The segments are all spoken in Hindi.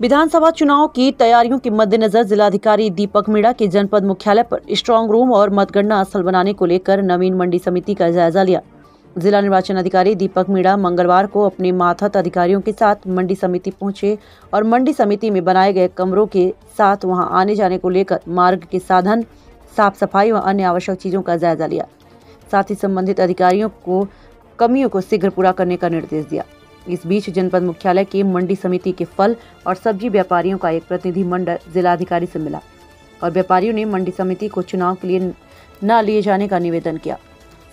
विधानसभा चुनाव की तैयारियों के मद्देनजर जिलाधिकारी दीपक मीणा के जनपद मुख्यालय पर स्ट्रांग रूम और मतगणना स्थल बनाने को लेकर नवीन मंडी समिति का जायजा लिया। जिला निर्वाचन अधिकारी दीपक मीणा मंगलवार को अपने मातहत अधिकारियों के साथ मंडी समिति पहुंचे और मंडी समिति में बनाए गए कमरों के साथ वहां आने जाने को लेकर मार्ग के साधन, साफ सफाई व अन्य आवश्यक चीजों का जायजा लिया। साथ ही संबंधित अधिकारियों को कमियों को शीघ्र पूरा करने का निर्देश दिया। इस बीच जनपद मुख्यालय की मंडी समिति के फल और सब्जी व्यापारियों का एक प्रतिनिधि मंडल जिलाधिकारी से मिला और व्यापारियों ने मंडी समिति को चुनाव के लिए न लिए जाने का निवेदन किया।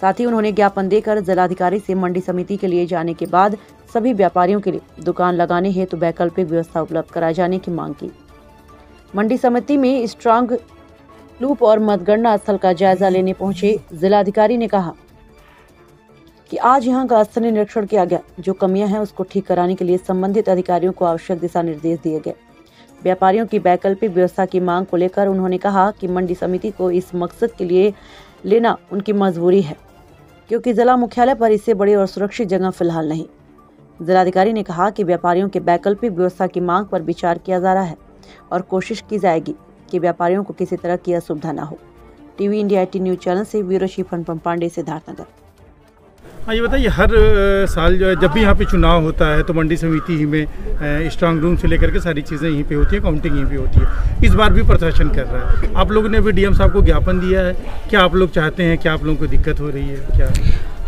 साथ ही उन्होंने ज्ञापन देकर जिलाधिकारी से मंडी समिति के लिए जाने के बाद सभी व्यापारियों के लिए दुकान लगाने हेतु वैकल्पिक व्यवस्था उपलब्ध कराए जाने की मांग की। मंडी समिति में स्ट्रांग लूप और मतगणना स्थल का जायजा लेने पहुंचे जिलाधिकारी ने कहा कि आज यहां का स्थलीय निरीक्षण किया गया। जो कमियां हैं उसको ठीक कराने के लिए संबंधित अधिकारियों को आवश्यक दिशा निर्देश दिए गए। व्यापारियों की वैकल्पिक व्यवस्था की मांग को लेकर उन्होंने कहा कि मंडी समिति को इस मकसद के लिए लेना उनकी मजबूरी है, क्योंकि जिला मुख्यालय पर इससे बड़ी और सुरक्षित जगह फिलहाल नहीं। जिलाधिकारी ने कहा कि व्यापारियों के वैकल्पिक व्यवस्था की मांग पर विचार किया जा रहा है और कोशिश की जाएगी कि व्यापारियों को किसी तरह की असुविधा न हो। टीवी इंडिया 18 न्यूज चैनल से ब्यूरो चीफ अनुपम पांडे, सिद्धार्थनगर। हाँ, ये बताइए, हर साल जो है जब भी यहाँ पे चुनाव होता है तो मंडी समिति ही में स्ट्रांग रूम से लेकर के सारी चीज़ें यहीं पे होती है, काउंटिंग यहीं पे होती है। इस बार भी प्रशासन कर रहा है। आप लोगों ने भी डीएम साहब को ज्ञापन दिया है। क्या आप लोग चाहते हैं, क्या आप लोगों को दिक्कत हो रही है? क्या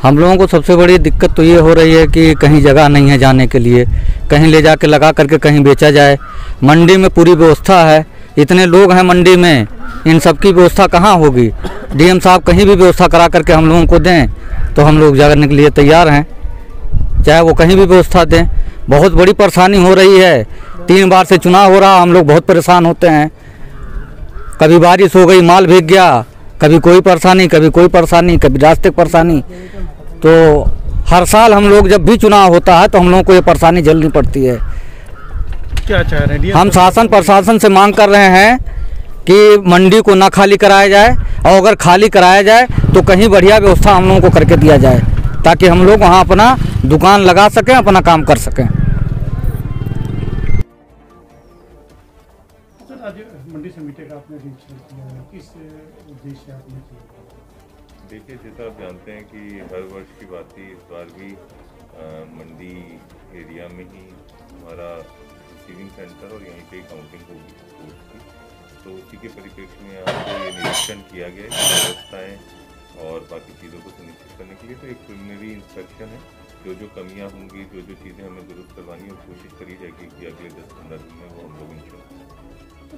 हम लोगों को सबसे बड़ी दिक्कत तो ये हो रही है कि कहीं जगह नहीं है जाने के लिए, कहीं ले जाके लगा करके कहीं बेचा जाए। मंडी में पूरी व्यवस्था है, इतने लोग हैं मंडी में, इन सब की व्यवस्था कहाँ होगी? डीएम साहब कहीं भी व्यवस्था करा करके हम लोगों को दें तो हम लोग जाने के लिए तैयार हैं, चाहे वो कहीं भी व्यवस्था दें। बहुत बड़ी परेशानी हो रही है, 3 बार से चुनाव हो रहा, हम लोग बहुत परेशान होते हैं। कभी बारिश हो गई, माल भीग गया, कभी कोई परेशानी, कभी कोई परेशानी, कभी रास्ते की परेशानी। तो हर साल हम लोग जब भी चुनाव होता है तो हम लोगों को ये परेशानी झेलनी पड़ती है। क्या चाह रहे हैं? हम शासन प्रशासन से मांग कर रहे हैं कि मंडी को ना खाली कराया जाए, और अगर खाली कराया जाए तो कहीं बढ़िया व्यवस्था हम लोगों को करके दिया जाए, ताकि हम लोग वहाँ अपना दुकान लगा सकें, अपना काम कर सकें। सर, आज मंडी समिति का आपने किस उद्देश्य आपने किया? देखिए, जैसा आप जानते हैं कि हर वर्ष की बात थी, इस बार भी मंडी एरिया में ही हमारा रिसीविंग सेंटर और यहीं पे काउंटिंग होगी स्पोर्ट्स की। तो उसी के परिप्रेक्ष्य में आपको ये निरीक्षण किया गया है व्यवस्थाएँ और बाकी चीज़ों को सुनिश्चित करने के लिए। तो एक प्रिलिमिनरी इंस्पेक्शन है, जो कमियां होंगी, जो चीज़ें हमें दुरुस्त करवानी है, कोशिश करी जाएगी कि अगले 10-15 दिन में वो हम लोग इंश्योर।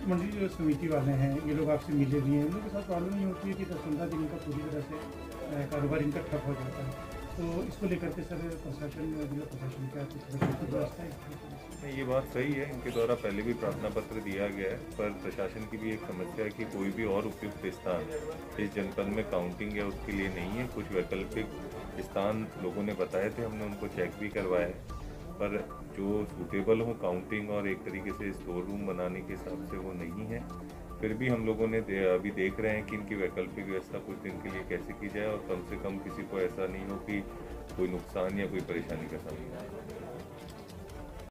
मंडी जो समिति वाले हैं, ये लोग आपसे मिले भी हैं, उन लोगों के साथ प्रॉब्लम नहीं होती है कि 10-15 दिन का पूरी तरह से कारोबार इनका ठप हो जाता है। तो इसको लेकर के सर प्रशासन क्या व्यवस्था है? ये बात सही है, इनके द्वारा पहले भी प्रार्थना पत्र दिया गया है, पर प्रशासन की भी एक समस्या है कि कोई भी और उपयुक्त स्थान इस जनपद में काउंटिंग या उसके लिए नहीं है। कुछ वैकल्पिक स्थान लोगों ने बताए थे, हमने उनको चेक भी करवाया है, पर जो सूटेबल हो काउंटिंग और एक तरीके से स्टोर रूम बनाने के हिसाब से वो नहीं है। फिर भी हम लोगों ने अभी देख रहे हैं कि इनकी वैकल्पिक व्यवस्था कुछ दिन के लिए कैसे की जाए और कम से कम किसी को ऐसा नहीं हो कि कोई नुकसान या कोई परेशानी का सामना हो।